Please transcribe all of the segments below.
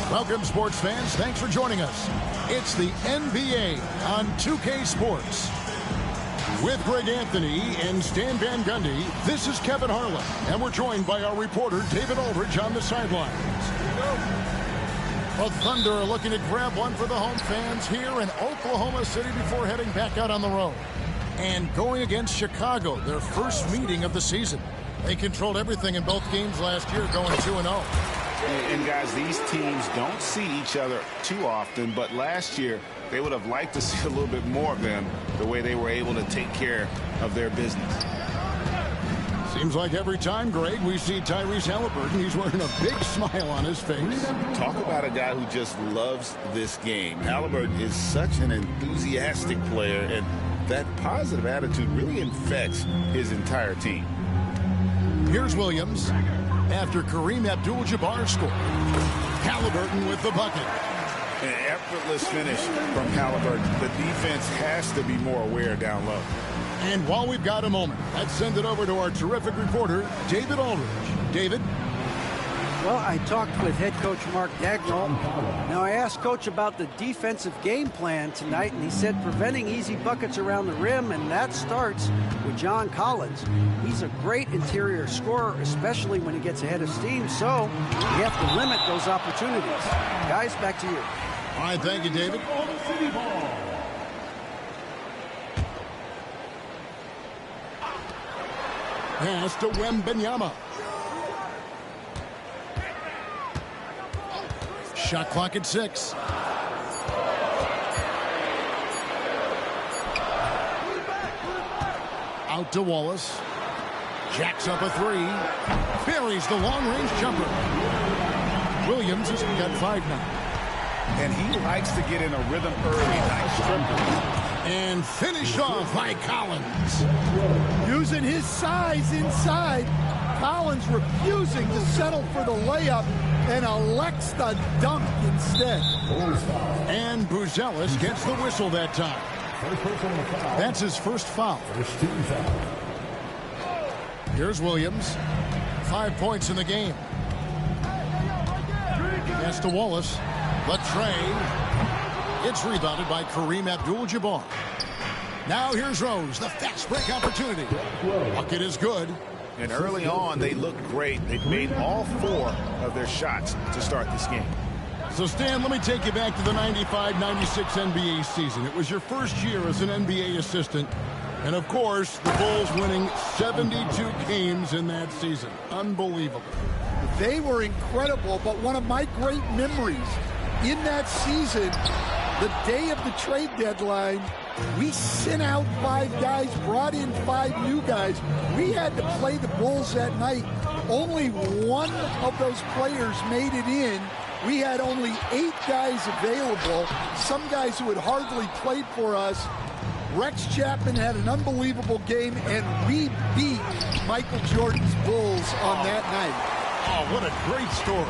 Welcome, sports fans. Thanks for joining us. It's the NBA on 2K Sports. With Greg Anthony and Stan Van Gundy, this is Kevin Harlan, and we're joined by our reporter, David Aldridge, on the sidelines. The Thunder are looking to grab one for the home fans here in Oklahoma City before heading back out on the road. And going against Chicago, their first meeting of the season. They controlled everything in both games last year, going 2-0. And guys, these teams don't see each other too often, but last year they would have liked to see a little bit more of them, the way they were able to take care of their business. Seems like every time, Greg, we see Tyrese Halliburton, he's wearing a big smile on his face. Talk about a guy who just loves this game. Halliburton is such an enthusiastic player, and that positive attitude really infects his entire team. Here's Williams. After Kareem Abdul-Jabbar scored, Halliburton with the bucket. An effortless finish from Halliburton. The defense has to be more aware down low. And while we've got a moment, let's send it over to our terrific reporter, David Aldridge. David? Well, I talked with head coach Mark Dagnall. Now, I asked Coach about the defensive game plan tonight, and he said preventing easy buckets around the rim, and that starts with John Collins. He's a great interior scorer, especially when he gets ahead of steam, so we have to limit those opportunities. Guys, back to you. All right, thank you, David. Pass to Wembanyama. Shot clock at 6. Out to Wallace. Jacks up a 3. Buries the long-range jumper. Williams has got 5 now. And he likes to get in a rhythm early. Nice triple. And finished off by Collins. Using his size inside. Collins refusing to settle for the layup and elects the dunk instead. And Buzelis gets the whistle that time. That's his first foul. Here's Williams. 5 points in the game. Pass to Wallace. Latrey. It's rebounded by Kareem Abdul-Jabbar. Now here's Rose. The fast break opportunity. Bucket is good. And early on, they looked great. They've made all 4 of their shots to start this game. So, Stan, let me take you back to the 95-96 NBA season. It was your first year as an NBA assistant. And, of course, the Bulls winning 72 games in that season. Unbelievable. They were incredible, but one of my great memories in that season, the day of the trade deadline, we sent out 5 guys, brought in 5 new guys. We had to play the Bulls that night. Only one of those players made it in. We had only 8 guys available, some guys who had hardly played for us. Rex Chapman had an unbelievable game, and we beat Michael Jordan's Bulls on that night. Oh, what a great story.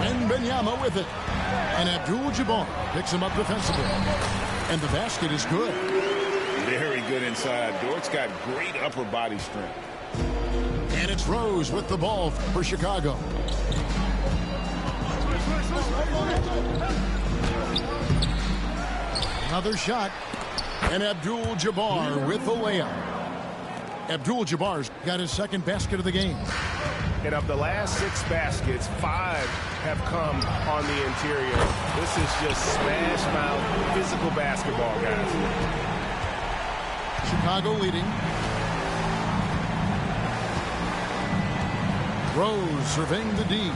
Wembanyama with it. And Abdul-Jabbar picks him up defensively. And the basket is good. Very good inside. Dort's got great upper body strength. And it's Rose with the ball for Chicago. Another shot. And Abdul-Jabbar with the layup. Abdul-Jabbar's got his second basket of the game. And of the last 6 baskets, 5 have come on the interior. This is just smash mouth physical basketball, guys. Chicago leading. Rose surveying the D.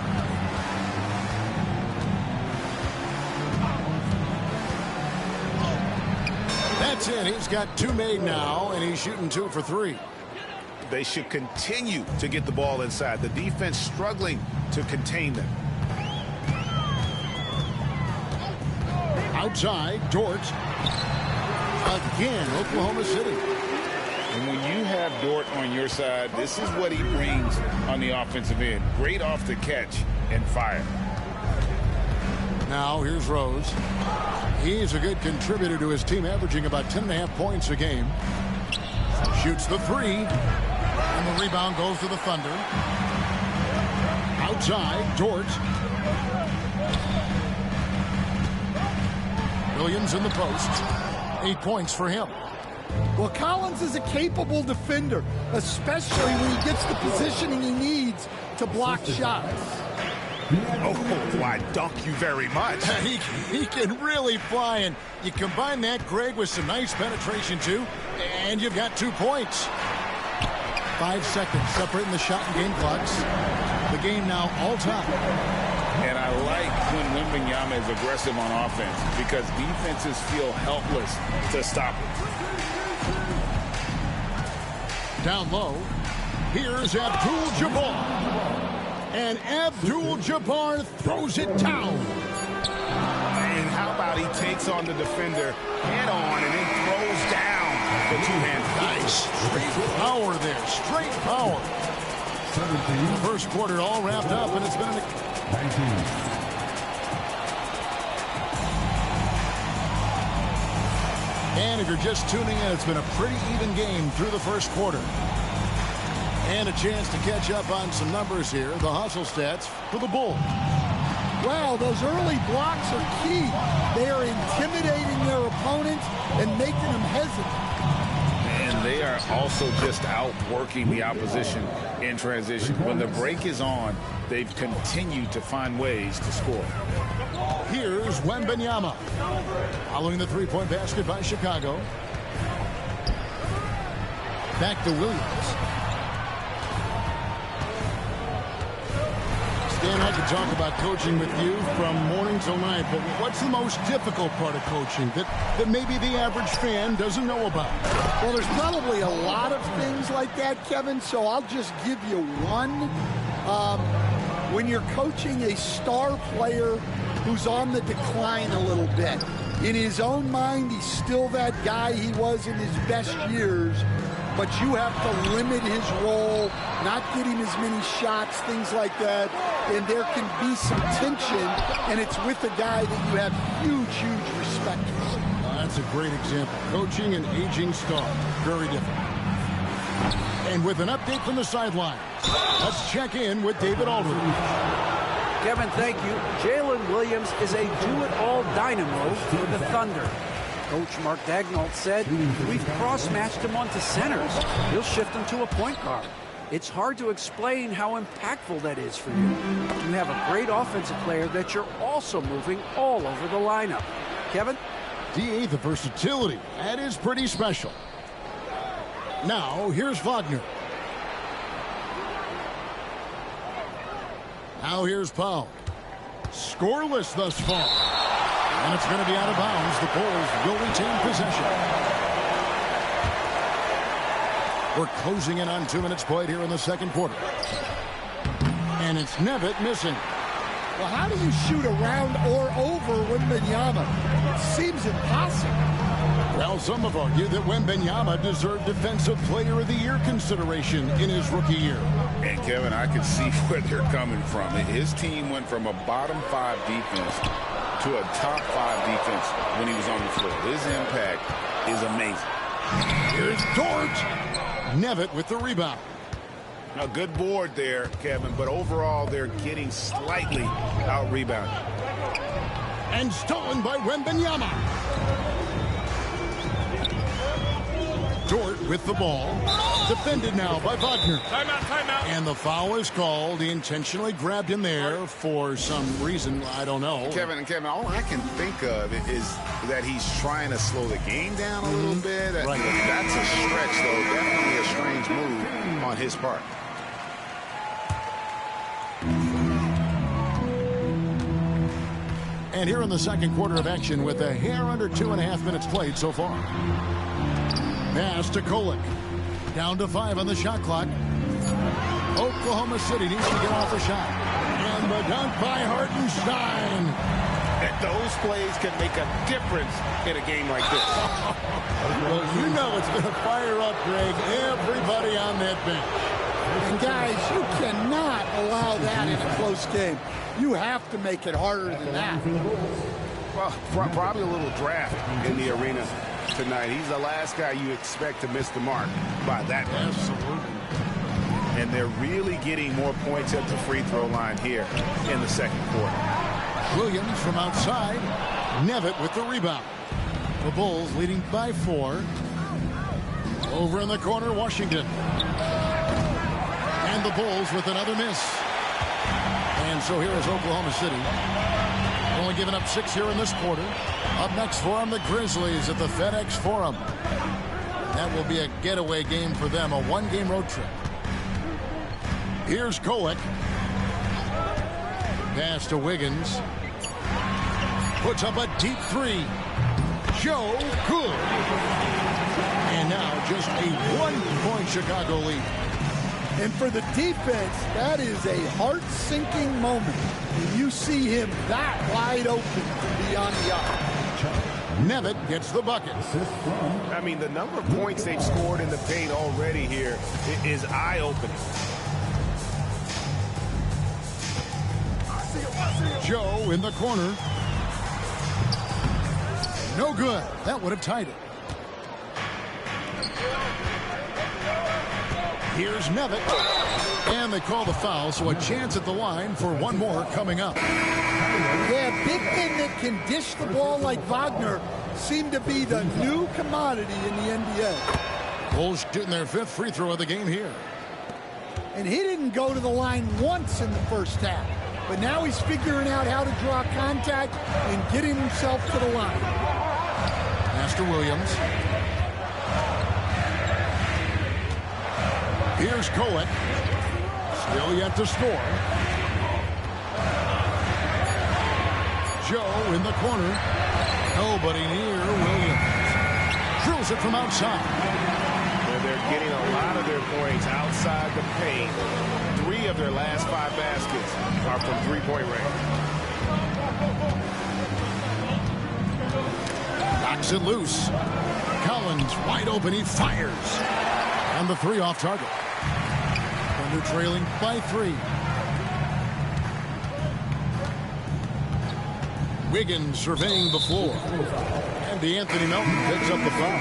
That's it. He's got 2 made now, and he's shooting 2 for 3. They should continue to get the ball inside. The defense struggling to contain them. Outside, Dort. Again, Oklahoma City. And when you have Dort on your side, this is what he brings on the offensive end. Great off the catch and fire. Now here's Rose. He's a good contributor to his team, averaging about 10.5 points a game. Shoots the three. And the rebound goes to the Thunder. Outside, Dort. Williams in the post. 8 points for him. Well, Collins is a capable defender, especially when he gets the positioning he needs to block shots. Oh, why, dunk you very much. He can really fly, and you combine that, Greg, with some nice penetration, too, and you've got 2 points. 5 seconds separating the shot and game clocks. The game now all time. And I like when Wembanyama is aggressive on offense because defenses feel helpless to stop him. Down low, here's Abdul-Jabbar. And Abdul-Jabbar throws it down. And how about he takes on the defender head on and then throws down the two-hand. Nice. Straight power there. Straight power. 17. First quarter all wrapped up, and it's been an... 19. And if you're just tuning in, it's been a pretty even game through the first quarter. And a chance to catch up on some numbers here. The hustle stats for the Bulls. Wow, those early blocks are key. They are intimidating their opponent and making them hesitant. And they are also just outworking the opposition in transition. When the break is on, they've continued to find ways to score. Here's Wembanyama. Following the three-point basket by Chicago. Back to Williams. Stan, I could talk about coaching with you from morning till night, but what's the most difficult part of coaching that maybe the average fan doesn't know about? Well, there's probably a lot of things like that, Kevin, so I'll just give you one. When you're coaching a star player who's on the decline a little bit, in his own mind, he's still that guy he was in his best years, but you have to limit his role, not get him as many shots, things like that, and there can be some tension, and it's with a guy that you have huge respect for. That's a great example. Coaching an aging star. Very different. And with an update from the sideline, let's check in with David Aldridge. Kevin, thank you. Jalen Williams is a do-it-all dynamo for the Thunder. Coach Mark Daigneault said, we've cross-matched him onto centers. He'll shift him to a point guard. It's hard to explain how impactful that is for you. You have a great offensive player that you're also moving all over the lineup. Kevin? D.A., the versatility. That is pretty special. Now, here's Wagner. Now here's Powell. Scoreless thus far. And it's going to be out of bounds. The Bulls will retain possession. We're closing in on 2 minutes played here in the second quarter. And it's Nevitt missing. Well, how do you shoot around or over Wembanyama? It seems impossible. Well, some have argued that Wembanyama deserved Defensive Player of the Year consideration in his rookie year. And, Kevin, I can see where they're coming from. His team went from a bottom 5 defense to a top 5 defense when he was on the floor. His impact is amazing. Here's Dort. Nevitt with the rebound. A good board there, Kevin, but overall they're getting slightly out-rebounded. And stolen by Wembanyama. Dort with the ball. Defended now by Wagner. Timeout. And the foul is called. He intentionally grabbed him there for some reason. I don't know. Kevin, all I can think of is that he's trying to slow the game down a little bit. Right. That's a stretch, though. Definitely a strange move on his part. And here in the second quarter of action with a hair under 2.5 minutes played so far. Pass to Kolek. Down to 5 on the shot clock. Oklahoma City needs to get off a shot. And the dunk by Hartenstein. And those plays can make a difference in a game like this. Well, you know it's going to fire up, Greg, everybody on that bench. And guys, you cannot allow that in a close game. You have to make it harder than that. Well, probably a little draft in the arena tonight. He's the last guy you expect to miss the mark by that much. Absolutely. And they're really getting more points at the free throw line here in the second quarter. Williams from outside. Nevitt with the rebound. The Bulls leading by 4. Over in the corner, Washington. And the Bulls with another miss. And so here is Oklahoma City. Only giving up 6 here in this quarter. Up next for them, the Grizzlies at the FedEx Forum. That will be a getaway game for them, a 1-game road trip. Here's Kolek. Pass to Wiggins. Puts up a deep 3. Joe, good. And now just a 1-point Chicago lead. And for the defense, that is a heart-sinking moment when you see him that wide open from beyond the arc. Nevitt gets the bucket. I mean, the number of points they've scored in the paint already here is eye-opening. Joe in the corner. No good. That would have tied it. Here's Nevitt. And they call the foul, so a chance at the line for one more coming up. Yeah, big men that can dish the ball like Wagner seem to be the new commodity in the NBA. Bulls shooting their 5th free throw of the game here. And he didn't go to the line once in the first half. But now he's figuring out how to draw contact and getting himself to the line. Master Williams. Here's Kolek. Still yet to score. Joe in the corner. Nobody near Williams. Drills it from outside. And they're getting a lot of their points outside the paint. 3 of their last 5 baskets are from three-point range. Knocks it loose. Collins wide open. He fires. And the 3 off target. Thunder trailing by 3. Wiggins surveying the floor. And DeAnthony Melton picks up the foul.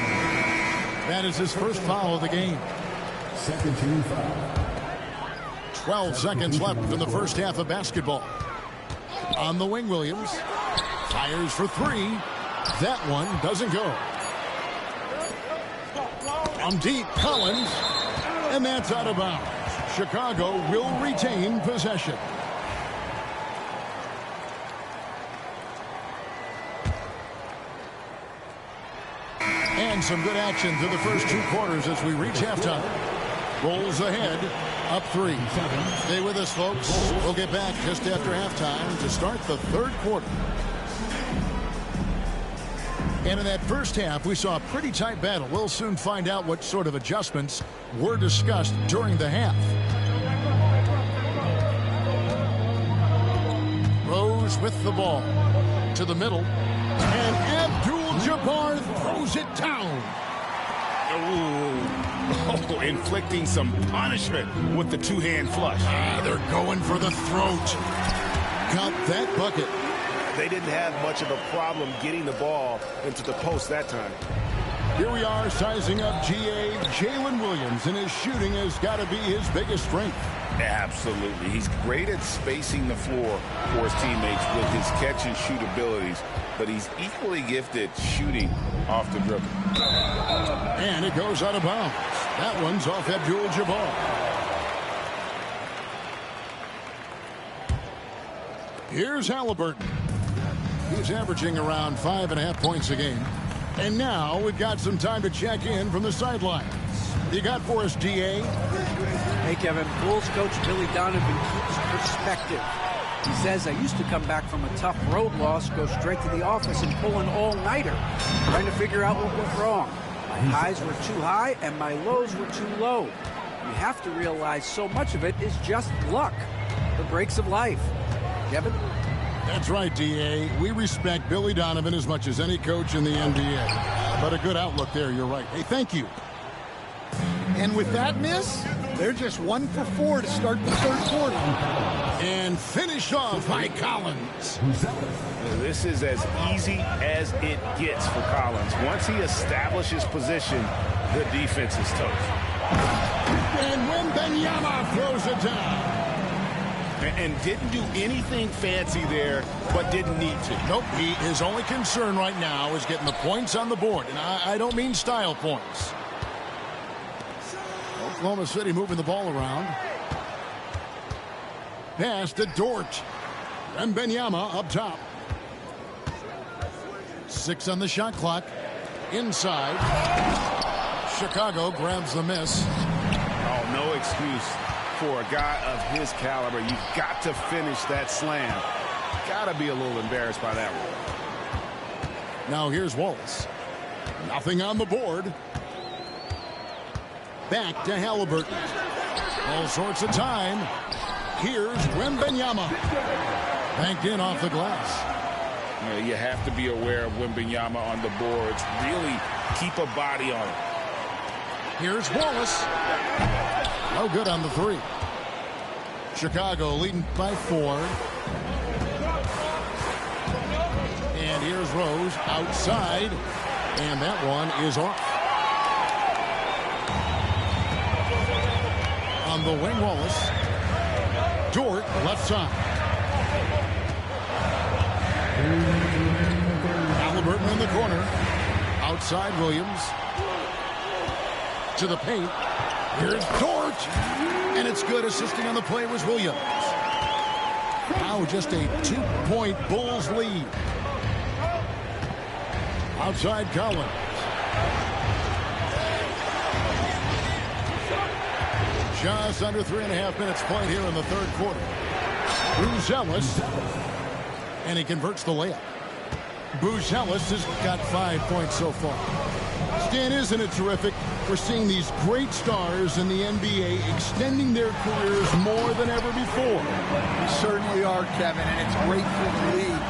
That is his first foul of the game. Second team foul. 12 seconds left in the first half of basketball. On the wing, Williams. Fires for 3. That one doesn't go. On deep, Collins. And that's out of bounds. Chicago will retain possession. And some good action through the first 2 quarters as we reach halftime. Bulls ahead, up 3. Stay with us, folks. We'll get back just after halftime to start the 3rd quarter. And in that first half, we saw a pretty tight battle. We'll soon find out what sort of adjustments were discussed during the half. Rose with the ball to the middle. And Abdul-Jabbar throws it down. Oh, inflicting some punishment with the 2-hand flush. They're going for the throat. Got that bucket. They didn't have much of a problem getting the ball into the post that time. Here we are sizing up GA Jalen Williams, and his shooting has got to be his biggest strength. Absolutely. He's great at spacing the floor for his teammates with his catch and shoot abilities, but he's equally gifted shooting off the dribble. And it goes out of bounds. That one's off Abdul-Jabbar. Here's Halliburton. He's averaging around 5.5 points a game. And now we've got some time to check in from the sidelines. You got for us, DA? Hey, Kevin. Bulls coach Billy Donovan keeps perspective. He says, I used to come back from a tough road loss, go straight to the office and pull an all-nighter, trying to figure out what went wrong. My highs were too high and my lows were too low. You have to realize so much of it is just luck, the breaks of life. Kevin? That's right, DA. We respect Billy Donovan as much as any coach in the NBA. But a good outlook there, you're right. Hey, thank you. And with that miss, They're just 1 for 4 to start the third quarter. And finished off by Collins. This is as easy as it gets for Collins. Once he establishes position, the defense is tough. And Wembanyama throws it down. And didn't do anything fancy there, but didn't need to. Nope, his only concern right now is getting the points on the board. And I don't mean style points. Oklahoma City moving the ball around. Pass to Dort. Wembanyama up top. 6 on the shot clock. Inside. Chicago grabs the miss. Oh, no excuse for a guy of his caliber. You've got to finish that slam. Got to be a little embarrassed by that one. Now here's Wallace. Nothing on the board. Back to Halliburton. All sorts of time. Here's Wembanyama. Banked in off the glass. You have to be aware of Wembanyama on the boards. Really keep a body on it. Here's Wallace. No good on the 3. Chicago leading by 4. And here's Rose outside. And that one is off. On the wing, Wallace. Dort, left side. Halliburton in the corner. Outside Williams. To the paint. Here's Dort. And it's good. Assisting on the play was Williams. Now just a 2-point Bulls lead. Outside Collins. Just under 3.5 minutes played here in the third quarter. Buzelis. And he converts the layup. Buzelis has got 5 points so far. Stan, isn't it terrific? We're seeing these great stars in the NBA extending their careers more than ever before. We certainly are, Kevin, and it's great for the league.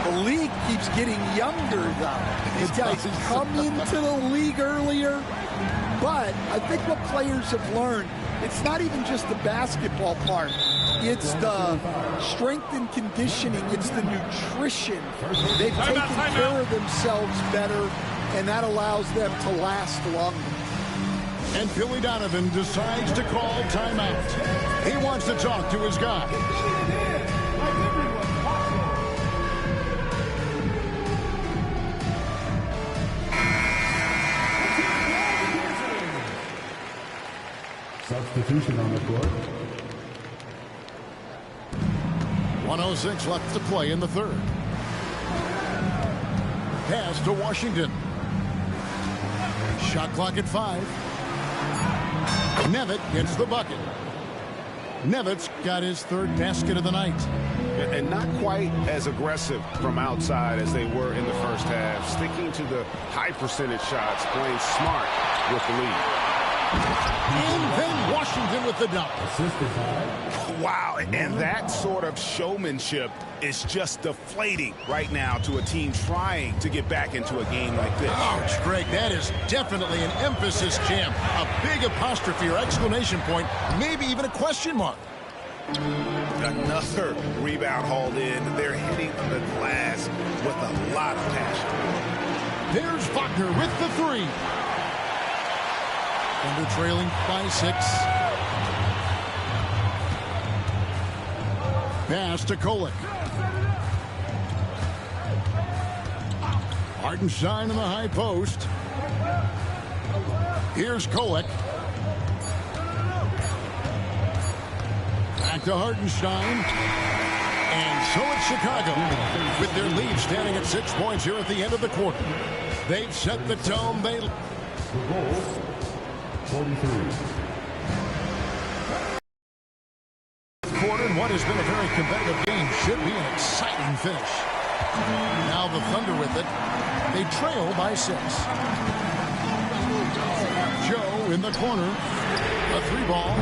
The league keeps getting younger, though. These guys come into the league earlier, but I think what players have learned, it's not even just the basketball part. It's the strength and conditioning. It's the nutrition. They've taken care of themselves better, and that allows them to last longer. And Billy Donovan decides to call timeout. He wants to talk to his guys. Substitution on the court. 1:06 left to play in the third. Pass to Washington. Shot clock at 5. Nevitt gets the bucket. Nevitt's got his third basket of the night. And not quite as aggressive from outside as they were in the first half. Sticking to the high percentage shots, playing smart with the lead. And then Washington with the dunk. Wow, and that sort of showmanship is just deflating right now to a team trying to get back into a game like this. Ouch, Greg, that is definitely an emphasis jam. A big apostrophe or exclamation point, maybe even a question mark. Another rebound hauled in. They're hitting the glass with a lot of passion. There's Wagner with the 3. And they're trailing by 6. Pass to Kolek. Hartenstein in the high post. Here's Kolek. Back to Hartenstein. And so it's Chicago with their lead standing at 6 points here at the end of the quarter. They've set the tone. They 43. Quarter, and what has been a very competitive game should be an exciting finish. Now the Thunder with it. They trail by 6. Joe in the corner. A 3-ball.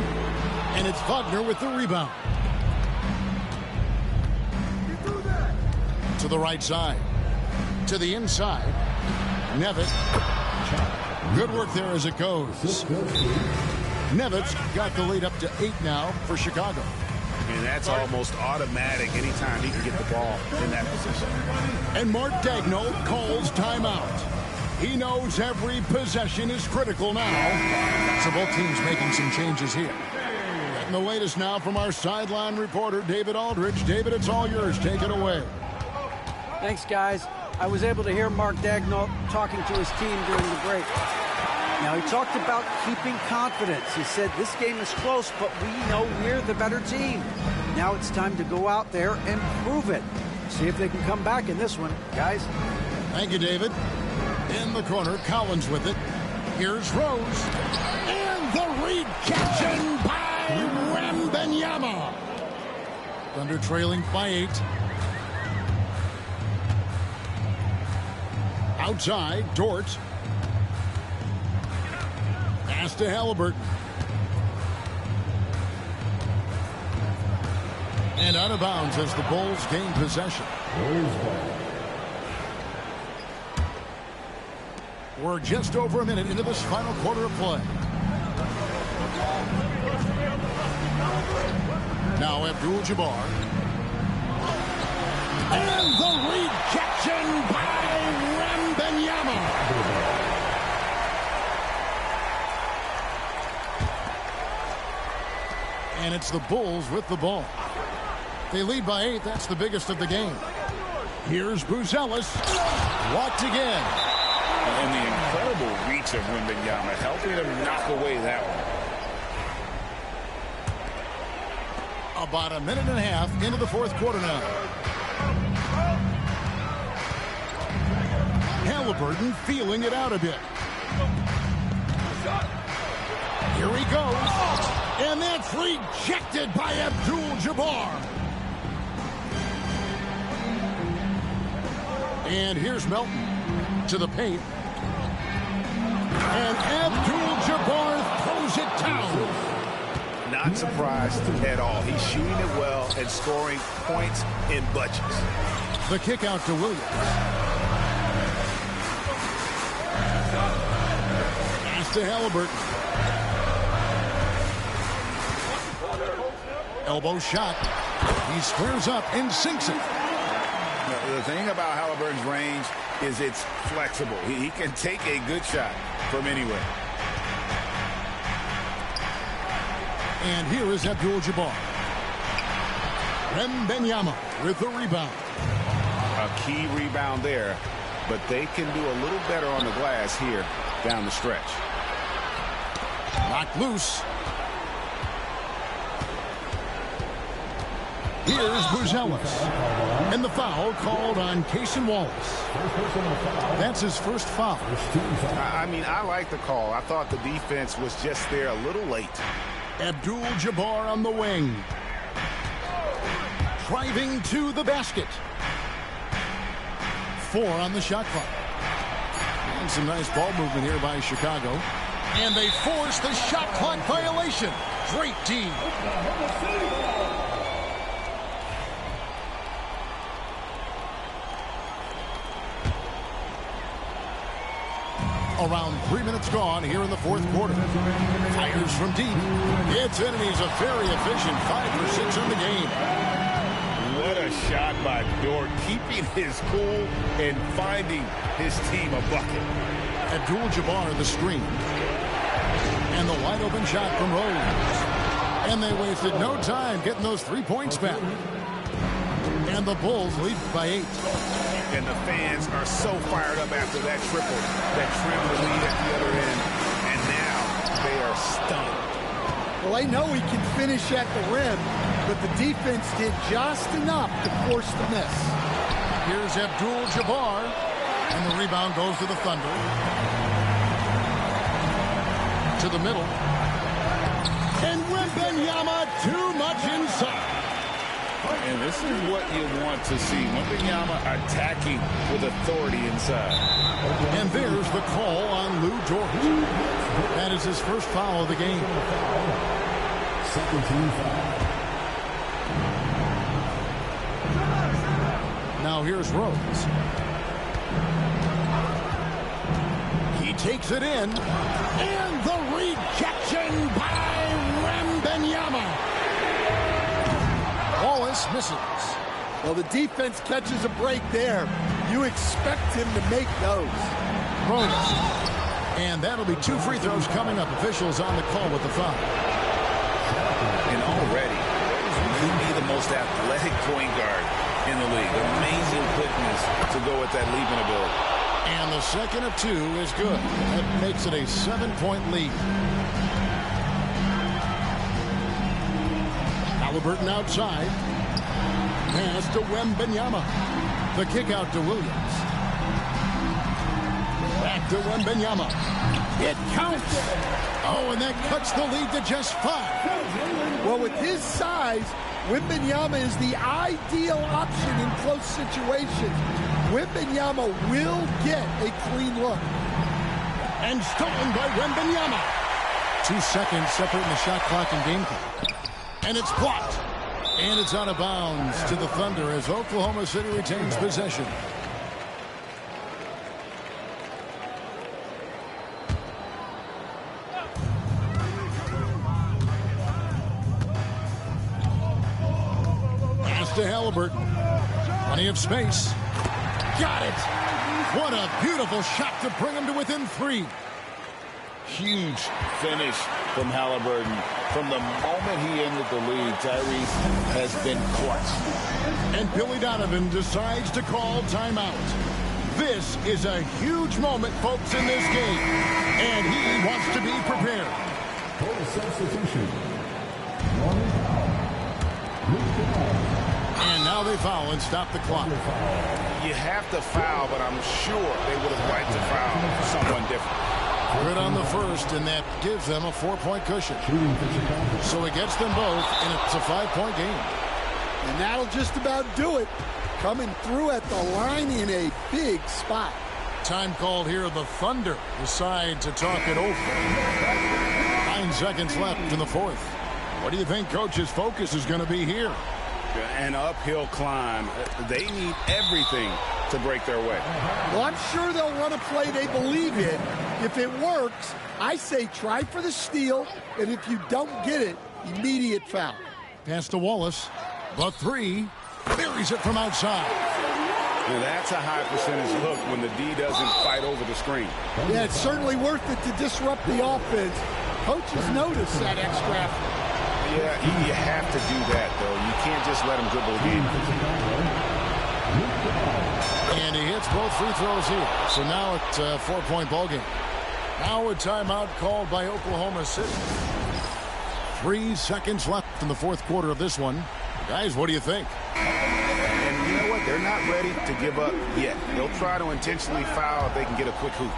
And it's Wagner with the rebound. To the right side. To the inside. Nevitt. Good work there as it goes. Nevitz got the lead up to 8 now for Chicago. And that's almost automatic anytime he can get the ball in that position. And Mark Daigneault calls timeout. He knows every possession is critical now. So both teams making some changes here. And the latest now from our sideline reporter, David Aldridge. David, it's all yours. Take it away. Thanks, guys. I was able to hear Mark Daigneault talking to his team during the break. Now, he talked about keeping confidence. He said this game is close, but we know we're the better team. Now it's time to go out there and prove it. See if they can come back in this one, guys. Thank you, David. In the corner, Collins with it. Here's Rose. And the rejection by Wembanyama. Thunder trailing by 8. Outside, Dort. Pass to Halliburton. And out of bounds as the Bulls gain possession. We're just over a minute into this final quarter of play. Now Abdul-Jabbar. And the rejection by Wembanyama. And it's the Bulls with the ball. They lead by 8. That's the biggest of the game. Here's Buzelis. Blocked again. And the incredible reach of Wembanyama helping him knock away that one. About a minute and a half into the fourth quarter now. Halliburton feeling it out a bit. Here he goes. And that's rejected by Abdul-Jabbar. And here's Melton to the paint. And Abdul-Jabbar throws it down. Not surprised at all. He's shooting it well and scoring points in bunches. The kick out to Williams. Pass to Halliburton. Elbow shot. He squares up and sinks it. The thing about Halliburton's range is it's flexible. He can take a good shot from anywhere. And here is Abdul-Jabbar. Wembanyama with the rebound. A key rebound there, but they can do a little better on the glass here down the stretch. Knocked loose. Here's Buzelis. And the foul called on Cason Wallace. That's his first foul. I mean, I like the call. I thought the defense was just there a little late. Abdul-Jabbar on the wing. Driving to the basket. 4 on the shot clock. And some nice ball movement here by Chicago. And they force the shot clock violation. Great D. Around 3 minutes gone here in the fourth quarter. Fires from deep. It's in, and he's a very efficient 5 for 6 on the game. What a shot by Dort, keeping his cool and finding his team a bucket. Abdul-Jabbar the screen. And the wide open shot from Rose. And they wasted no time getting those 3 points back. And the Bulls lead by 8. And the fans are so fired up after that triple that trimmed the lead at the other end. And now they are stunned. Well, I know he can finish at the rim, but the defense did just enough to force the miss. Here's Abdul-Jabbar. And the rebound goes to the Thunder. To the middle. And Wembanyama too much inside. And this is what you want to see. Wembanyama attacking with authority inside. And there's the call on Lou Dort. That is his first foul of the game. Second team foul. Now here's Rose. He takes it in. And the rejection by Wembanyama. Wallace misses. Well, the defense catches a break there. You expect him to make those. Rose. And that'll be 2 free throws coming up. Officials on the call with the foul. And already, he may be the most athletic point guard in the league. Amazing quickness to go with that leaping ability. And the second of 2 is good. That makes it a 7-point lead. Halliburton outside. Pass to Wembanyama. The kick out to Williams. Back to Wembanyama. It counts. Oh, and that cuts the lead to just 5. Well, with his size, Wembanyama is the ideal option in close situations. Wembanyama will get a clean look. And stolen by Wembanyama. 2 seconds separating the shot clock and game clock. And it's blocked. And it's out of bounds to the Thunder as Oklahoma City retains possession. Pass to Halliburton. Plenty of space. Got it. What a beautiful shot to bring him to within 3. Huge finish from Halliburton. From the moment he entered the league, Tyrese has been clutch. And Billy Donovan decides to call timeout. This is a huge moment, folks, in this game. And he wants to be prepared. Full substitution. And now they foul and stop the clock. You have to foul, but I'm sure they would have liked to foul someone different. Good on the first, and that gives them a 4-point cushion. So he gets them both, and it's a 5-point game. And that'll just about do it. Coming through at the line in a big spot. Time called here. The Thunder decide to talk it over. 9 seconds left in the 4th. What do you think Coach's focus is going to be here? An uphill climb. They need everything to break their way. Well, I'm sure they'll run a play they believe in. If it works, I say try for the steal, and if you don't get it, immediate foul. Pass to Wallace. The 3. Buries it from outside. Now that's a high percentage look when the D doesn't fight over the screen. Yeah, it's certainly worth it to disrupt the offense. Coaches notice that extra effort. Yeah, you have to do that, though. You can't just let him dribble the game. And he hits both free throws here. So now it's a 4-point ball game. Now a timeout called by Oklahoma City. 3 seconds left in the 4th quarter of this one. Guys, what do you think? And you know what? They're not ready to give up yet. They'll try to intentionally foul if they can get a quick hoop.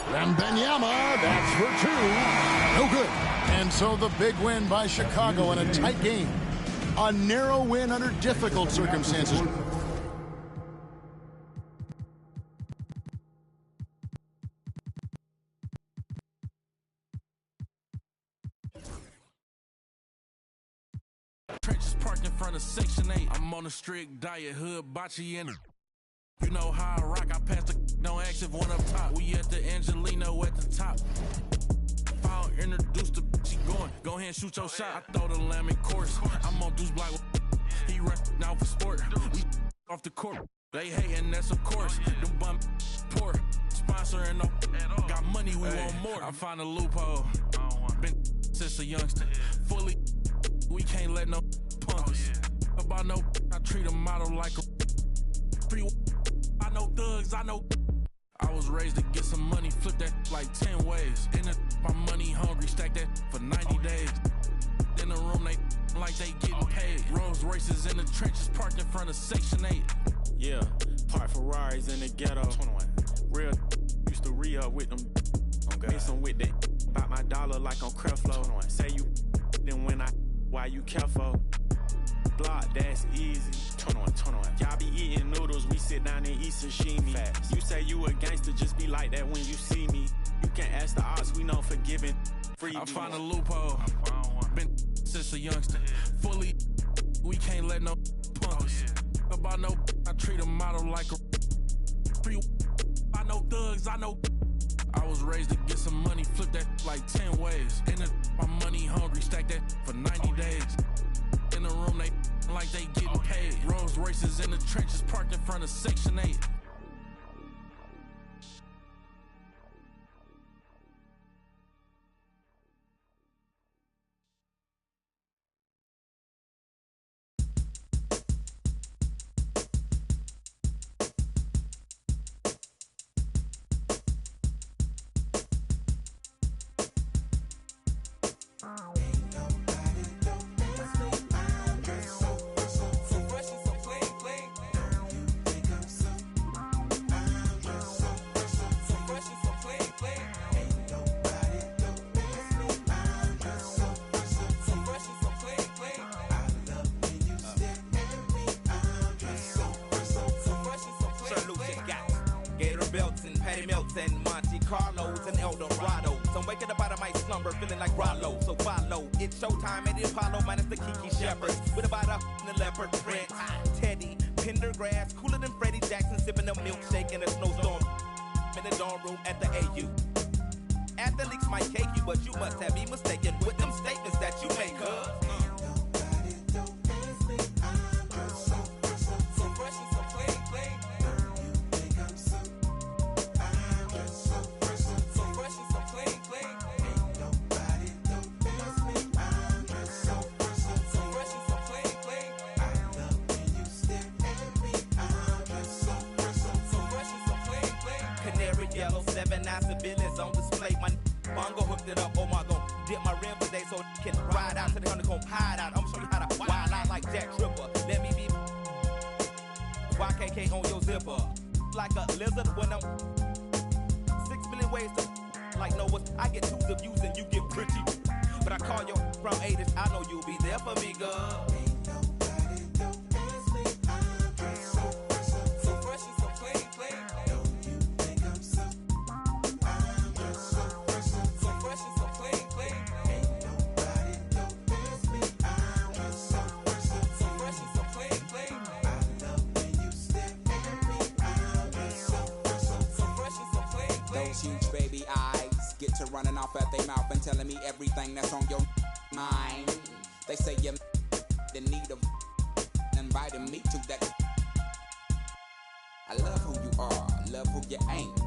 Wembanyama, that's for 2. No good. And so the big win by Chicago in a tight game. A narrow win under difficult circumstances. Trenches parked in front of Section 8. I'm on a strict diet, hood, bocce, and you know how I rock. I pass the no active one up top. We at the Angelino at the top. I'll introduce the she going. Go ahead and shoot your shot. I throw the lamb in course. I'm on Deuce Black. He run now for sport. We off the court. They hating, that's of course. Them bum poor. Sponsoring no. Got money, we want more. I find a loophole. Been since a youngster. Fully. We can't let no punk us. About no. I treat a model like a. I know thugs, I know. I was raised to get some money, flip that like 10 ways. In the my money hungry, stack that for 90 days. In the room, they like they getting paid. Rolls Royces in the trenches, parked in front of Section 8. Yeah, park Ferraris in the ghetto. 21. Real used to re-up with them. Miss them with that. Bought my dollar like on Creflo. 21. Say you then when I, why you careful? Block, that's easy. 21. Y'all be eating noodles, we sit down and eat sashimi. Fast. You say you a gangster, just be like that when you see me. You can ask the odds, we know forgiving. I find a loophole. Been since a youngster. Fully, we can't let no punk us. about no, I treat a model like a I know thugs, I know. I was raised to get some money, flip that like 10 ways. In the my money hungry, stack that for 90 days. In the room, they like they getting paid. Rolls Royces in the trenches, parked in front of Section 8. and Monte Carlos and El Dorado. So I'm waking up out of my slumber feeling like Rollo. So follow, it's showtime at the Apollo minus the Kiki Shepherd. With about a the leopard print. Teddy, Pendergrass, cooler than Freddie Jackson, sipping a milkshake in a snowstorm. In the dorm room at the AU. Athletes might cake you, but you must have me mistaken with them statements that you make, Yellow 7-9 civilians on display. My bongo hooked it up. Oh my god, dip my rim today so it can ride out to the honeycomb hide out. I'm gonna show you how to wild out like Jack Tripper. Let me be YKK on your zipper. Like a lizard when I'm 6 million ways to like Noah. I get twos of views and you get pretty. But I call your from 80s. I know you'll be there for me, girl. Huge baby eyes get to running off at their mouth and telling me everything that's on your mind. They say you're in need of inviting me to that. I love who you are, love who you ain't.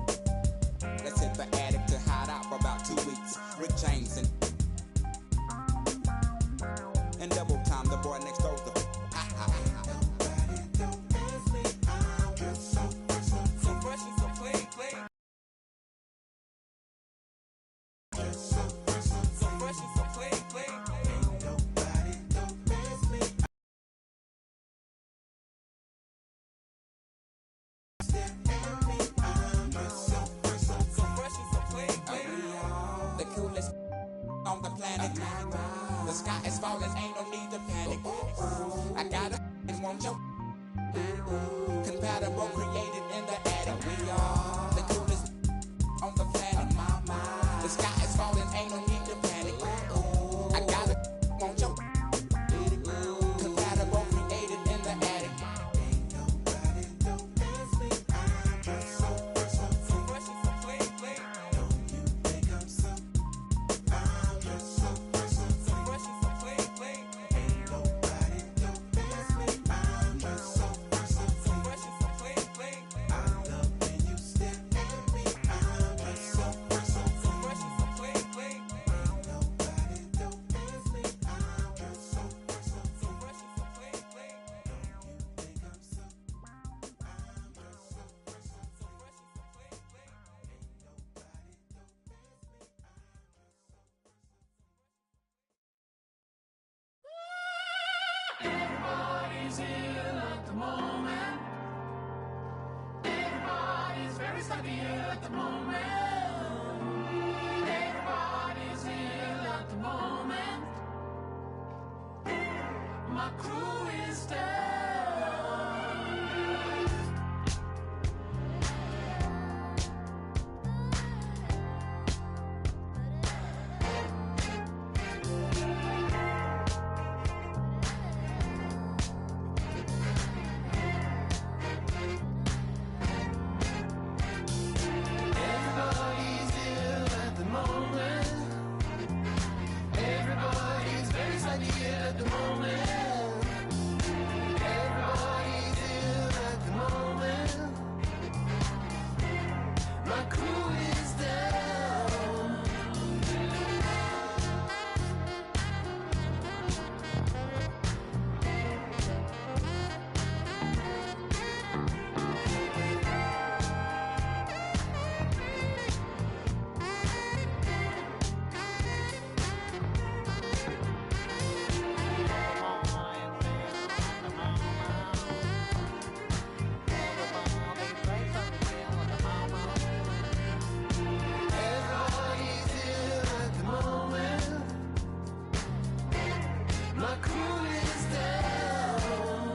Let's hit the attic to hide out for about 2 weeks. Rick James and double time, the boy next door. On the planet, the sky is falling, ain't no need to panic. I got it, and won't you? Compatible, created in the attic. We are the coolest on the planet. The sky is falling, ain't no need to panic. I got it, won't you? Compatible, created in the attic. Everybody's ill at the moment. Everybody's very stuck ill at the moment. Everybody's ill at the moment. My crew is down. at the moment. Everybody's ill at the moment. My crew is down. Everybody's ill at the moment. My crew is down.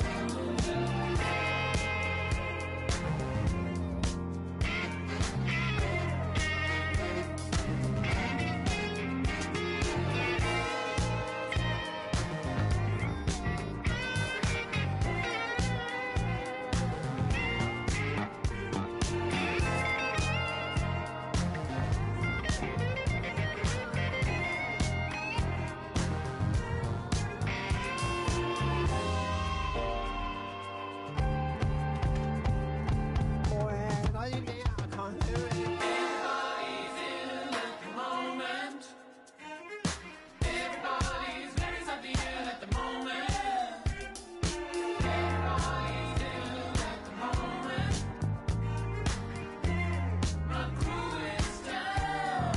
Everybody's ill at the moment. Everybody's very something ill at the moment. Everybody's ill at the moment. My crew is down.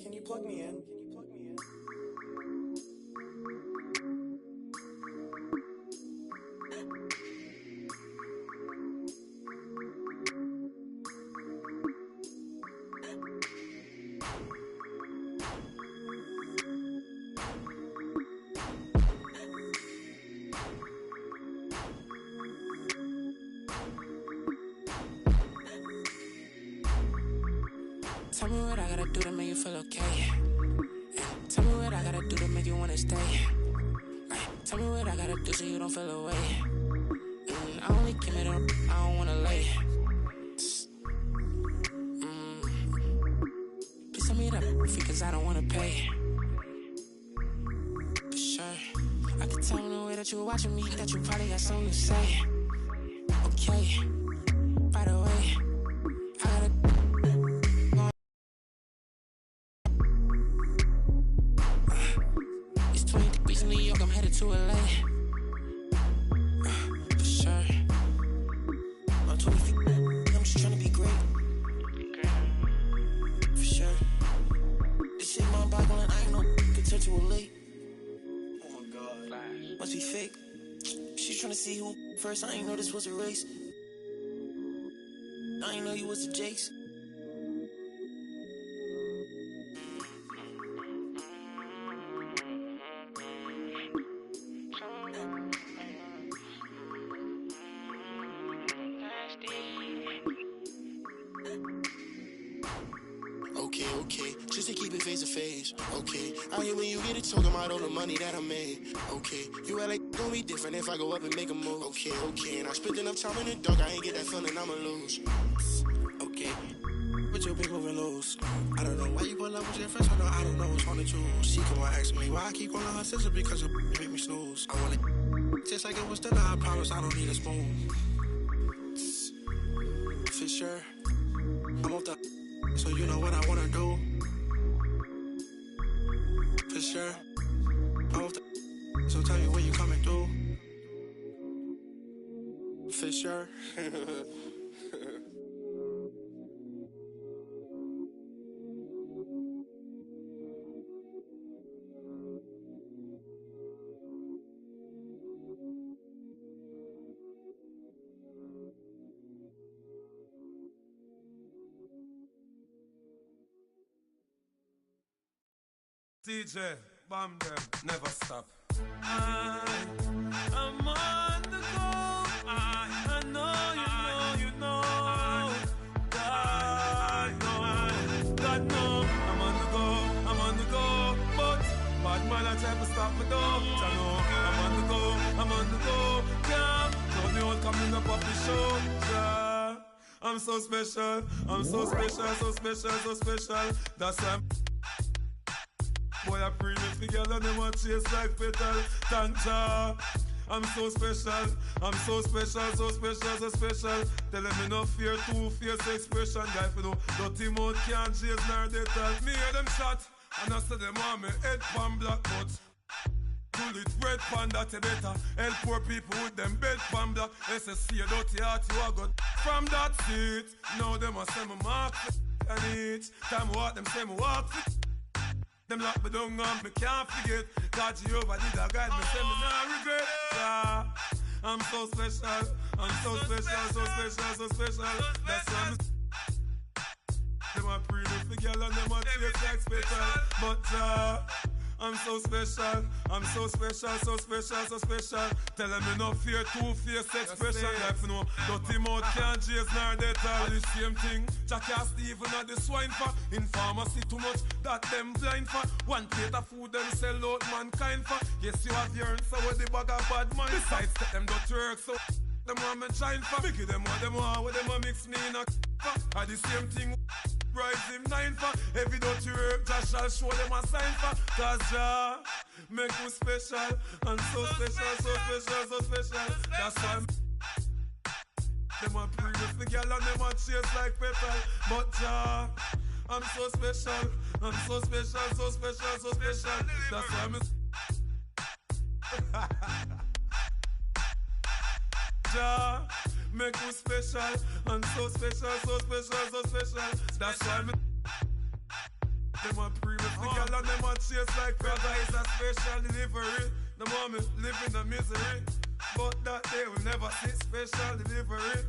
Can you plug me in? Tell me what I gotta do to make you feel okay. Tell me what I gotta do to make you wanna stay. Tell me what I gotta do so you don't feel away. I only give it up, I don't wanna lay. Please tell me that fee, cause I don't wanna pay. For sure, I can tell in the way that you're watching me that you probably got something to say. Okay, by the way, I gotta. It's 20 degrees in New York, I'm headed to LA. For sure. I'm 20 feet, I'm just trying to be great. For sure. This shit mind boggling, I ain't no could turn to a late. Oh my god. Must be fake. She's trying to see who first, I ain't know this was a race. I ain't know you was the Jakes. Okay, just to keep it face to face. Okay, I hear when you get it talking about all the money that I made. Okay, you act like it's gonna be different if I go up and make a move. Okay, and I spent enough time in the dark, I ain't get that feeling I'ma lose. Okay, but your big moving loose. I don't know why you pull up with your friends, I know I don't know what's on the choose. She come and ask me why I keep calling her sister because her make me snooze. I want it just like it was dinner, I promise I don't need a spoon. For sure, I'm off the so you know what I wanna do. For sure, I'm off the so tell me where you coming through. Fisher. DJ, bomb them, never stop. I'm on the go. I know, you know. God know, I'm on the go. But bad man, I try to stop me though. I know, I'm on the go. Yeah, don't you all coming up the show. Yeah. I'm so special, so special. That's why boy, I bring it together, them a chase like petal. Tanja, I'm so special, so special. Tell them me no fear, two-face expression. Guy, for no dirty mouth can't chase nor they tell. Me hear them shot, and I say them on me head pan black but pull it red pan that you better. Help poor people with them bed pan black. SSC a dirty heart, you a got from that seat. Now them a say me mark and each time I walk, them say me walk. Them lock me down and me can't forget. God Jehovah did a guide me, say me not regret. Yeah. I'm so special, so special. That's why I'm them a pretty for girl and them a chase like special. But I'm so special, so special. Tell them me no fear, two-face expression. Like you know, dirty mouth can't chase nor they tell the same thing. Jackass even at the swine for. In pharmacy too much, that them blind for. One plate of food them sell out mankind for. Yes, you have your answer with the bag of bad man. Besides, set them don't work, so them want me shine for. Biggie them what them a mix me in a for. Are the same thing. Rise him 9 for. Every dirty work, Josh shall show them a sign for. Cause Jah make you special. And so special. That's why them a previous the girl and them a chase like petal. But Jah, I'm so special. So special. That's why I'm Jah make you special, and so special. That's why me them a previous the girl and them a chase like brother is a special delivery. The moment live in the misery, but that day will never see special delivery.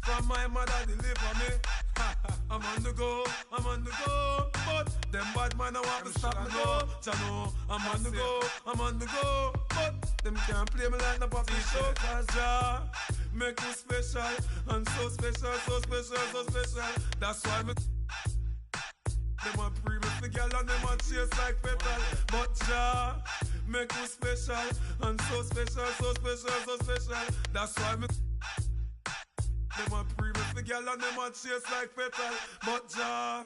From my mother deliver me. I'm on the go, but them bad man I want to stop me go. Jano, I'm on the go, but them can't play me like the puppy show. Cause Jah make you special, and so special. That's why me them a previous the girl and them a chase like petal. But Jah make you special, and so special. That's why me them a previous the girl and them a chase like petal. But Jah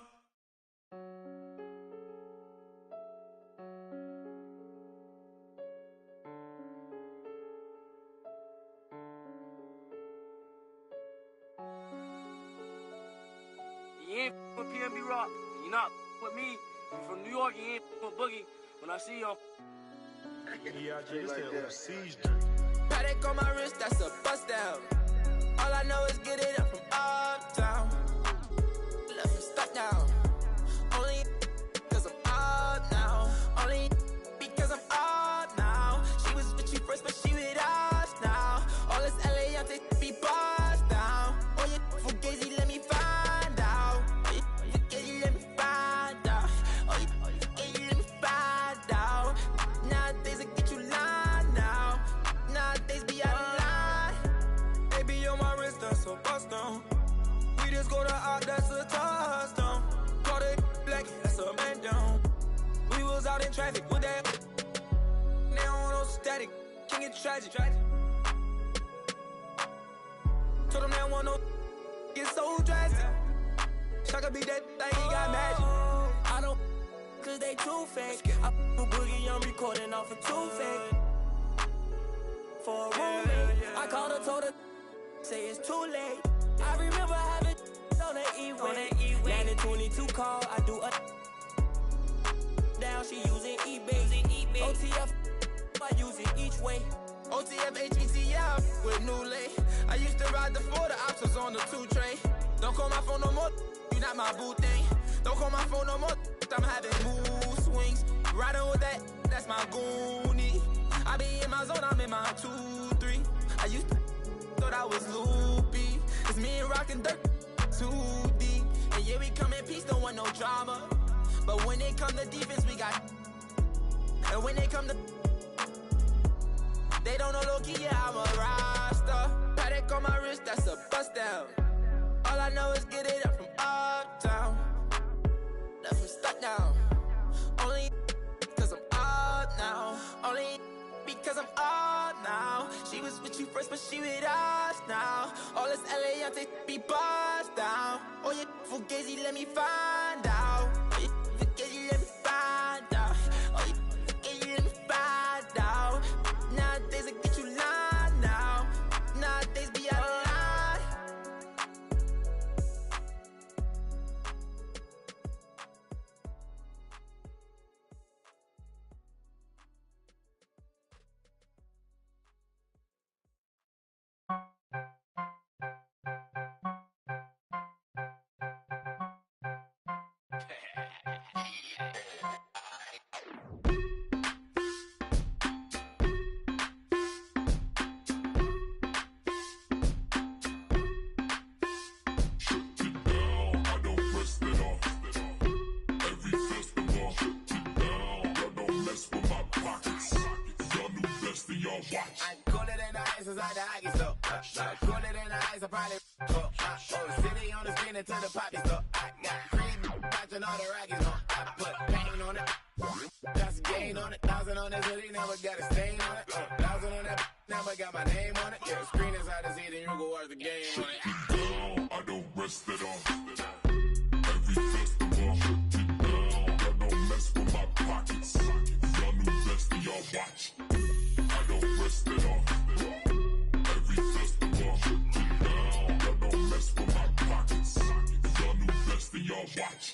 You ain't with PNB Rock, and you're not with me. You from New York, you ain't with Boogie. When I see you, Paddock on my wrist, that's a bust down. All I know is get it up from uptown. Let me stop now. Only because I'm up now. Only because I'm up now. She was with you first, but she with us now. All this LA, I'm taking be bust down. Oh, you fugazi, let me find out. Oh, you fugazi, let me find out. Oh, you fugazi, let me find out. Nowadays, I get you lying now. Nowadays, be out of line. Baby, on my wrist, that's a bust down. We just go to art, that's a touchdown. Call it black, that's a man down. We was out in traffic with that. Now on no static, can get tragic. Told them that one no get so drastic. Shaka be that thing, he got magic. I don't cause they too fake. I put Boogie, I'm recording off of too fake. For a roommate, I called her, told her, say it's too late. I remember having on the E-way. 922 call, I do a down, she using eBay. OTF, I use it each way. OTF, HEC, yeah, with new lay. I used to ride the 4, the options on the 2 tray. Don't call my phone no more, you not my boo thing. Don't call my phone no more, I'm having mood swings. Riding with that, that's my goonie. I be in my zone, I'm in my 2-3. I used to thought I was loopy. It's me and rockin' dirt, too deep. And yeah, we come in peace, don't want no drama. But when it come to defense, we got. And when they come to, they don't know low-key, yeah, I'm a roster. Paddock on my wrist, that's a bust down. All I know is get it up from uptown. Left from stuck down. Only because I'm up now. Only because I'm up now. She was with you first, but she with us now. All this LA, be bust down. Oh, you fugazi, let me find out. Oh, you fugazi, let me find out. Oh, you fugazi, let me find out. Nowadays, I get you lying now. Nowadays, be out of line. I cooler than the ice inside the hockey store. Cooler than the ice, I probably city on the spin into the poppy store. I got cream watching all the Rockies on. I put pain on it, just gain on it. 1,000 on this hoodie, never got a stain on it. 1,000 on that, never got my name on it. Yeah, screen inside the seat and you go watch the game on it. Down, I don't rest it off. Every festival, shut it down. I don't mess with my pockets. Y'all new best and y'all watch. Rest it off. Every festival, shut it down. I don't mess with my pockets. Y'all new best and y'all watch.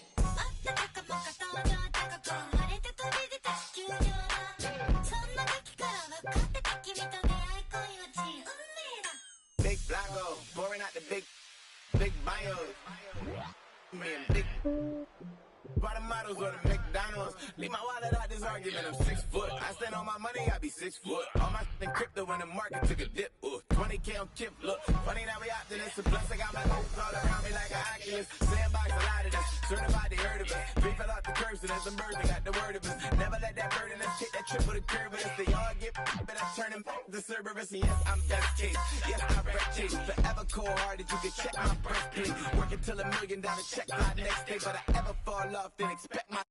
Big Blanco, pouring out the big bios. Me and big bottom models or the McDonald's. Leave my wallet out this argument, I'm 6 foot. I stand on my money, I be 6 foot. All my in crypto when the market took a dip. 20K on Kip, look. Funny that we optimists. Plus I got my notes all around me like an Oculus. Sandbox, a lot of us. Certified, they heard of us. We fell off the curb, so there's some birds that got the word of us. Never let that burden us hit that triple the curve with us. They all get but I turn them back to Cerberus. And yes, I'm best case. Yes, I breath chase. Forever cold hearted, you can check my breastplate. Working till $1 million check fly next day. But I ever fall off, then expect my.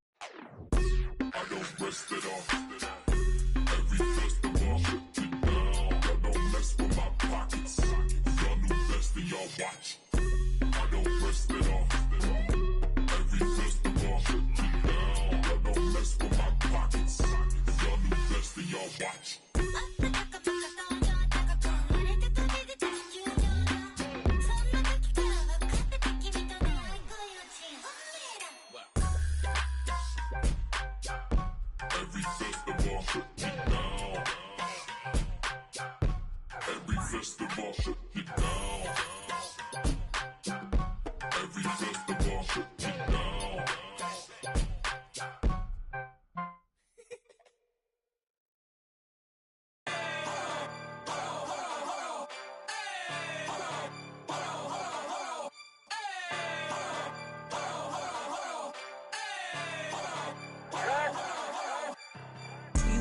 I don't rest it off. Every festival, shut it down. I don't mess with my pockets. Y'all new best and y'all watch. I don't rest it off. Every festival, shut it down. I don't mess with my pockets. Y'all new best and y'all watch. Every festival, shut it down. Every festival, shut it down. Every festival, shut it down.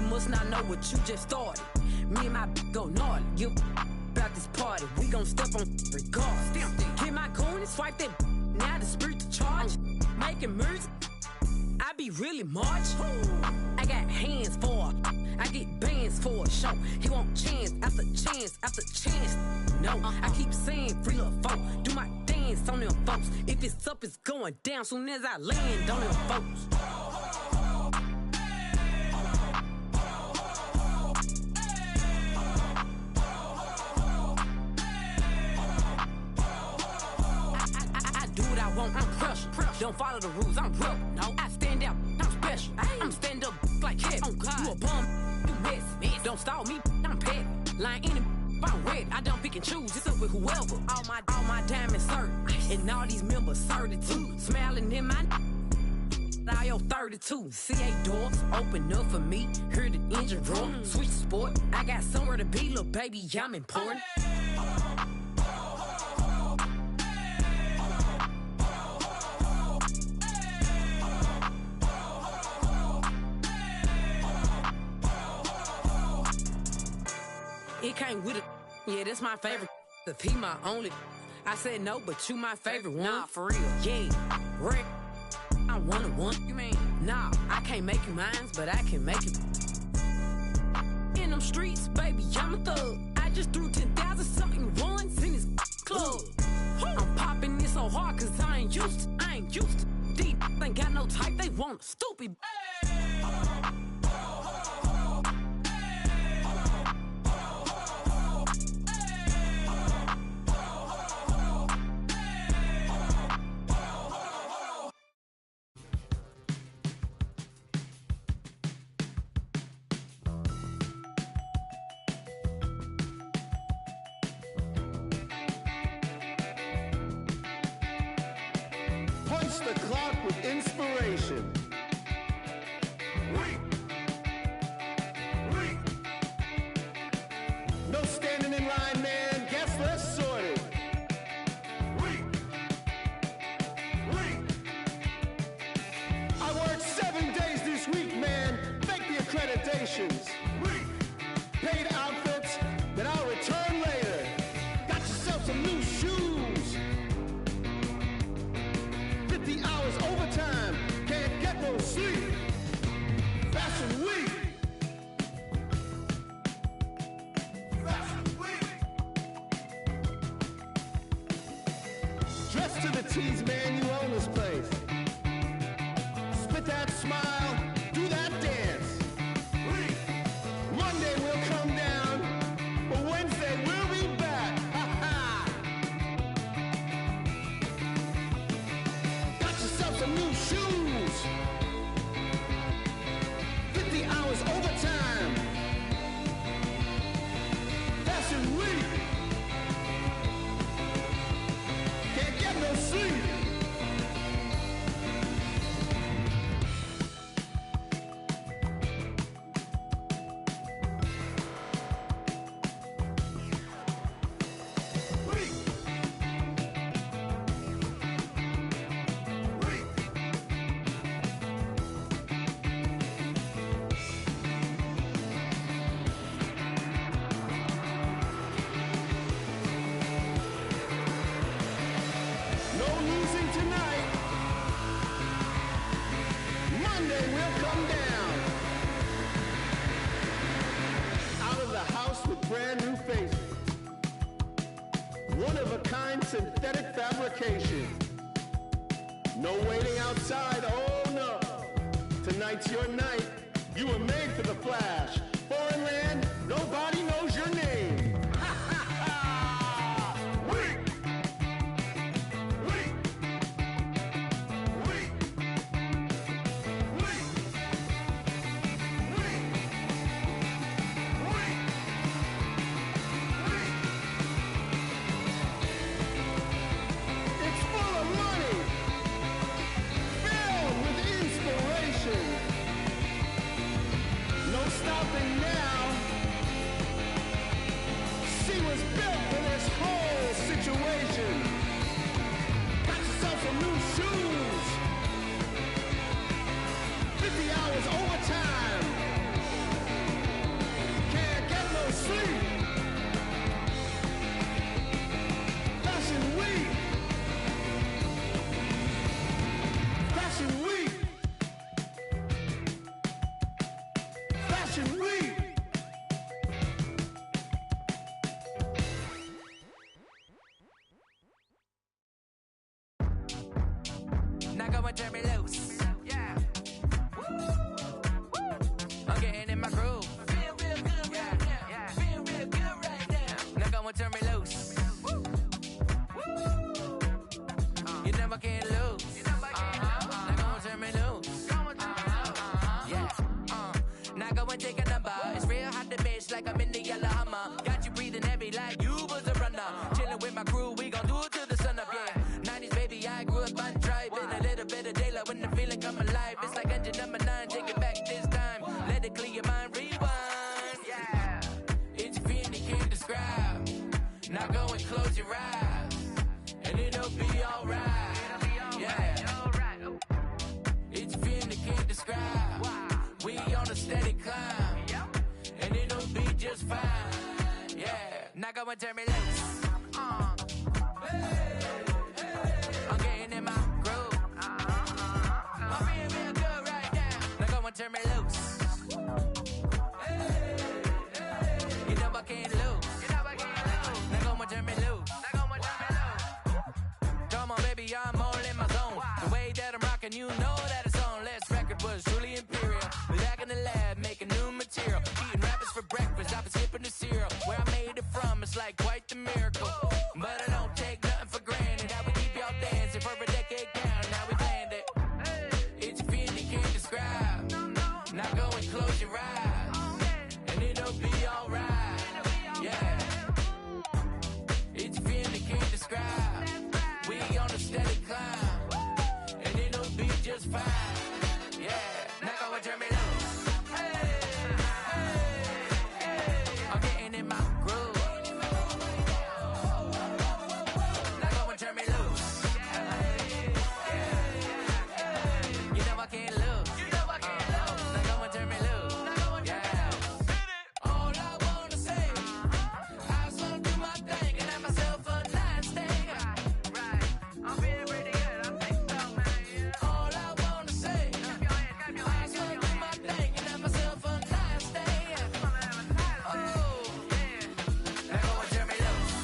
Must not know what you just started. Me and my go gnarly. Give about this party. We gon' step on regardless. Get my coin and swipe that. Now the spirit to charge. Making moves. I be really March. I got hands for it. I get bands for a show. He want chance after chance after chance. No, I keep saying free little folk. Do my dance on them folks. If it's up, it's going down soon as I land on them folks. I'm pressure. Don't follow the rules, I'm real. No, I stand out, I'm special. I'm stand up like head. Oh God, you a bum, you mess. Don't stall me, I'm petty. Lying in him, If I'm wet, I don't pick and choose. It's up with whoever. All my diamonds certain. And all these members certain too. Smiling in my all your 32. C8 doors open up for me. Hear the engine roar. Switch sport. I got somewhere to be, little baby. I'm important. It came with it. Yeah, that's my favorite. If he my only, I said no, but you my favorite one. Nah, for real. Yeah, Rick. I one. You mean? Nah, I can't make you mines, but I can make you. In them streets, baby, I'm a thug. I just threw 10,000 something ones in this club. I'm popping this so hard, cause I ain't used to. Deep ain't got no type, they want a stupid. The clock with inspiration. No standing in line, man. Guess less sorted. I worked 7 days this week, man. Thank the accreditations. Paid outfits that I'll return later. Got yourself some new shoes. 50 hours overtime, can't get no sleep. Fashion week. Fashion week. Dressed to the T's, man, you own this place. Spit that smile, do that dance. Monday will come down, but Wednesday we'll be back. Ha ha. Some new shoes. 50 hours overtime. Fashion week. Can't get no sleep. Brand new faces. One-of-a-kind synthetic fabrication. No waiting outside, oh no. Tonight's your night. You were made for the flash. Foreign land, nobody knows your name. Ha ha ha! Weak! Weak! Weak! Weak! It's full of money, filled with inspiration. No stopping now. She was built for this whole situation. Got yourself some new shoes. 50 hours overtime. Can't get no sleep. Fashion week. Fashion week. Fashion week. Now go and turn me loose. Yeah. I'm getting in my groove. Feel real good right now. Yeah. Feel real good right now. Now go and turn me loose. You never can lose. Now go and turn me loose. Yeah. Now go and take a number. It's real hot to bitch like I'm in the yellow Hummer. Got you breathing heavy Now go and close your eyes, and it'll be alright. Yeah, it's a feeling that can't describe. We on a steady climb, and it'll be just fine. Yeah, now go and turn me loose. I'm getting in my groove. I'm being real good right now. Now go and turn me loose. You know I can't lose. Now go and turn me loose. Come on, baby, I'm all in my zone. The way that I'm rocking, you know that it's on. Last record was truly imperial. Back in the lab, making new material. Eating rappers for breakfast, I was skipping the cereal. Where I made it from, it's like quite the miracle. But I don't take nothing for granted. I would keep y'all dancing for a decade down. Now we landed. It's a feeling you can't describe. Now go and close your eyes, and it'll be alright. Yeah, it's a feeling you can't describe. We on a steady climb, and it'll be just fine. Yeah, now go and turn me loose. I'm getting in my groove. Now go and turn me loose. You know I can't lose. Now go and turn me loose. Yeah. All I wanna say, I just wanna do my thing and have myself a nice day. I'm feeling pretty good, I think so, man. All I wanna say, I just wanna do my thing and have myself a nice day. Oh, yeah. Now go and turn me loose.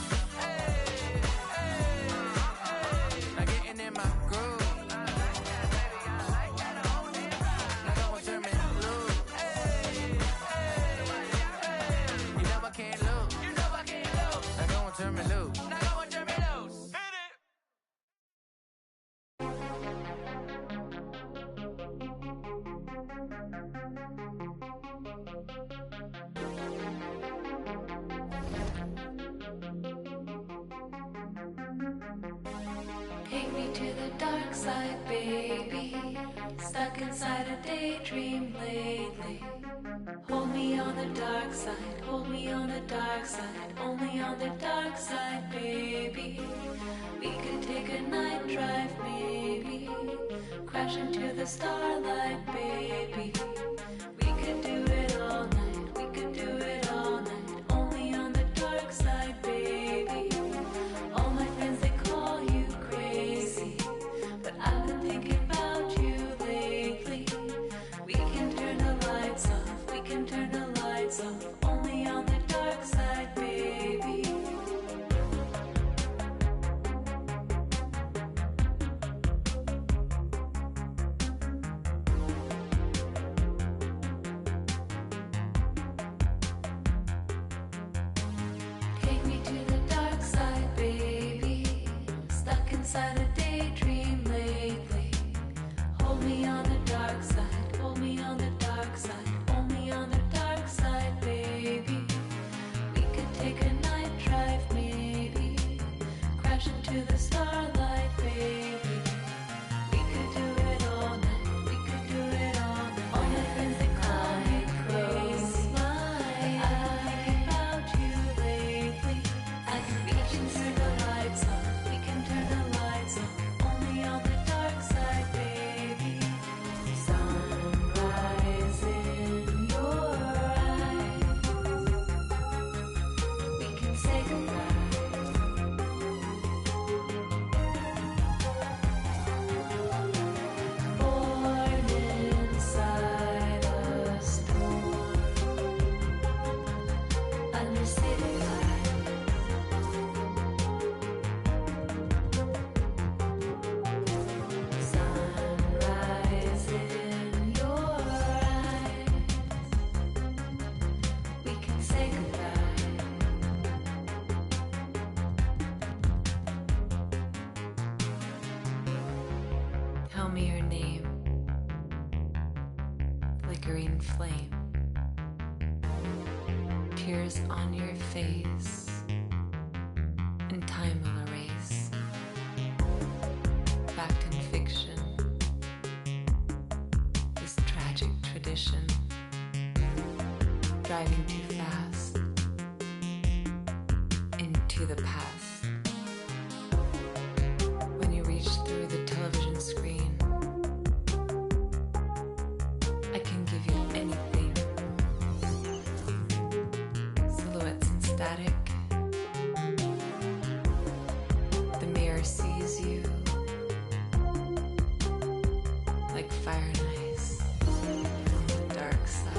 Now getting in my groove. Now go and turn me loose. You know I can't lose. Now go and turn me loose. Now go and turn me loose. Hit it. Take me to the dark side, baby. Stuck inside a daydream lately. Hold me on the dark side, hold me on the dark side, only on the dark side, baby. We could take a night drive, maybe. Crash into the starlight, baby. We could do it all night, we could do it all night, only on the dark side, baby. All my friends, they call you crazy, but I've been thinking about you lately. We can turn the lights off, we can turn the lights off, only on the dark side, baby. Take me to the dark side, baby. Stuck inside a daydream lately. Hold me on the dark side, hold me on the dark side, only on the dark side, baby. We could take a night drive, maybe. Crash into the starlight, baby. We could do it all night, we could do it all night. All my friends, they call me crazy. I've been thinking about you lately. We can turn the lights off, we can turn the lights off, only on the dark side, baby. Sunrise in your eyes. We can say goodbye. Born inside a storm, under city lights. Sunrise in your eyes. We can say goodbye. Tell me your name. Flickering flame. Tears on your face. And time will erase. Fact and fiction. This tragic tradition. Driving too fast. Into guarantee the past. When you reach through the television screen, I can give you anything. Silhouettes and static. The mirror sees you like fire and ice on the dark side.